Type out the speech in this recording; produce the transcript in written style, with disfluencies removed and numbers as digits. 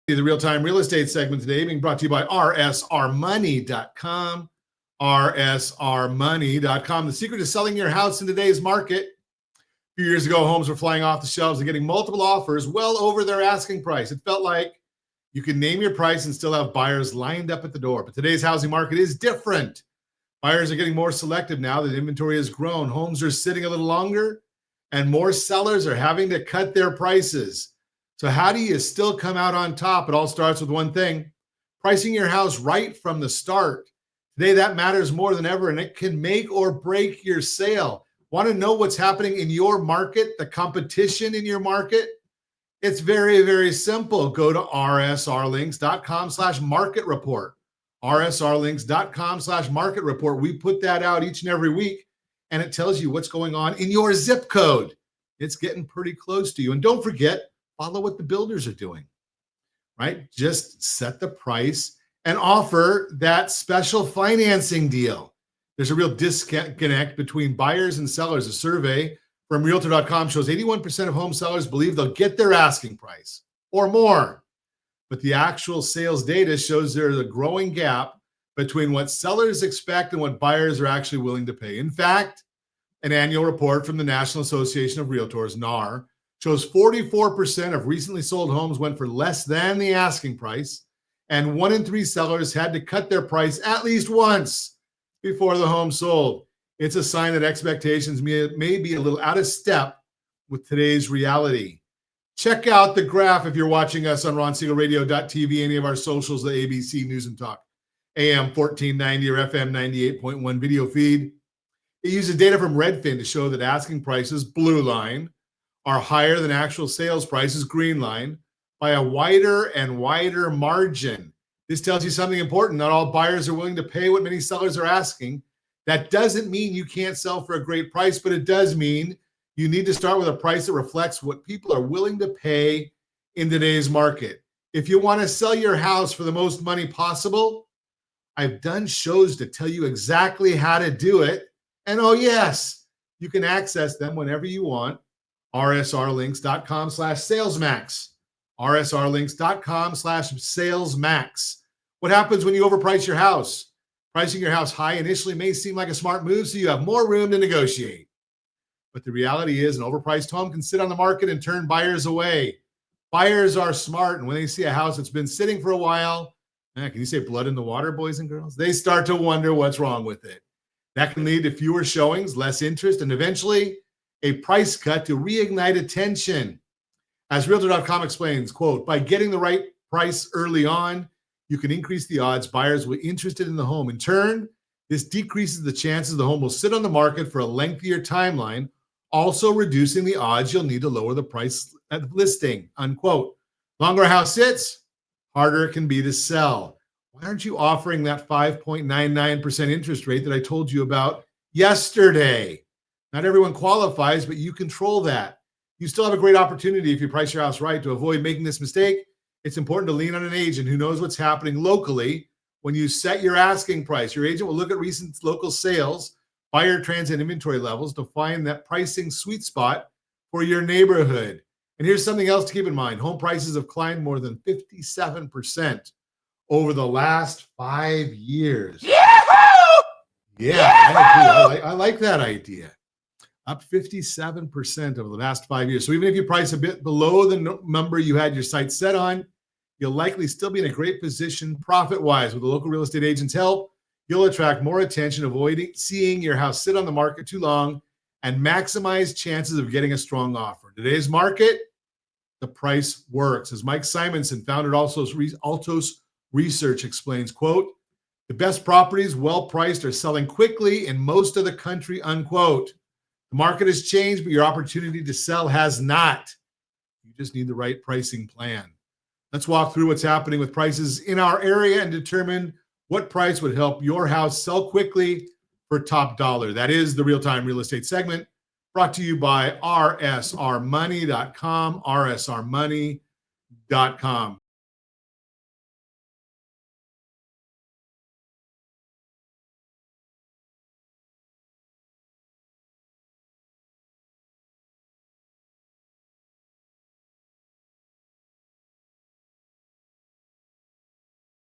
The real-time real estate segment today being brought to you by rsrmoney.com. rsrmoney.com. The secret to selling your house in today's market. A few years ago, homes were flying off the shelves and getting multiple offers well over their asking price. It felt like you could name your price and still have buyers lined up at the door. But today's housing market is different. Buyers are getting more selective now that inventory has grown. Homes are sitting a little longer, and more sellers are having to cut their prices. So how do you still come out on top? It all starts with one thing: pricing your house right from the start. Today, that matters more than ever, and it can make or break your sale. Want to know what's happening in your market, the competition in your market? It's very, very simple. Go to rsrlinks.com/market report. rsrlinks.com/market report. We put that out each and every week, and it tells you what's going on in your zip code. It's getting pretty close to you. And don't forget, follow what the builders are doing, right? Just set the price and offer that special financing deal. There's a real disconnect between buyers and sellers. A survey from Realtor.com shows 81% of home sellers believe they'll get their asking price or more. But the actual sales data shows there's a growing gap between what sellers expect and what buyers are actually willing to pay. In fact, an annual report from the National Association of Realtors, NAR, shows 44% of recently sold homes went for less than the asking price, and 1 in 3 sellers had to cut their price at least once before the home sold. It's a sign that expectations may be a little out of step with today's reality. Check out the graph if you're watching us on RonSiegelRadio.tv, any of our socials, the ABC News and Talk, AM 1490 or FM 98.1 video feed. It uses data from Redfin to show that asking prices, blue line, are higher than actual sales prices, green line, by a wider and wider margin. This tells you something important. Not all buyers are willing to pay what many sellers are asking. That doesn't mean you can't sell for a great price, but it does mean you need to start with a price that reflects what people are willing to pay in today's market. If you want to sell your house for the most money possible, I've done shows to tell you exactly how to do it. And oh yes, you can access them whenever you want. rsrlinks.com/salesmax. rsrlinks.com/salesmax. What happens when you overprice your house? Pricing your house high initially may seem like a smart move, so you have more room to negotiate. But the reality is an overpriced home can sit on the market and turn buyers away. Buyers are smart, and when they see a house that's been sitting for a while, can you say blood in the water, boys and girls? They start to wonder what's wrong with it. That can lead to fewer showings, less interest, and eventually a price cut to reignite attention. As Realtor.com explains, quote, by getting the right price early on, you can increase the odds buyers will be interested in the home. In turn, this decreases the chances the home will sit on the market for a lengthier timeline, also reducing the odds you'll need to lower the price at listing, unquote. Longer a house sits, harder it can be to sell. Why aren't you offering that 5.99% interest rate that I told you about yesterday? Not everyone qualifies, but you control that. You still have a great opportunity if you price your house right. To avoid making this mistake, it's important to lean on an agent who knows what's happening locally. When you set your asking price, your agent will look at recent local sales, buyer trends, and inventory levels to find that pricing sweet spot for your neighborhood. And here's something else to keep in mind. Home prices have climbed more than 57% over the last 5 years. Yahoo! Yeah, I like that idea. Up 57% over the last 5 years. So even if you price a bit below the number you had your site set on, you'll likely still be in a great position profit-wise. With the local real estate agent's help, you'll attract more attention, avoiding seeing your house sit on the market too long, and maximize chances of getting a strong offer. In today's market, the price works. As Mike Simonson, founder at Altos Research, explains, quote, the best properties, well-priced, are selling quickly in most of the country, unquote. The market has changed, but your opportunity to sell has not. You just need the right pricing plan. Let's walk through what's happening with prices in our area and determine what price would help your house sell quickly for top dollar. That is the real-time real estate segment, brought to you by rsrmoney.com, rsrmoney.com.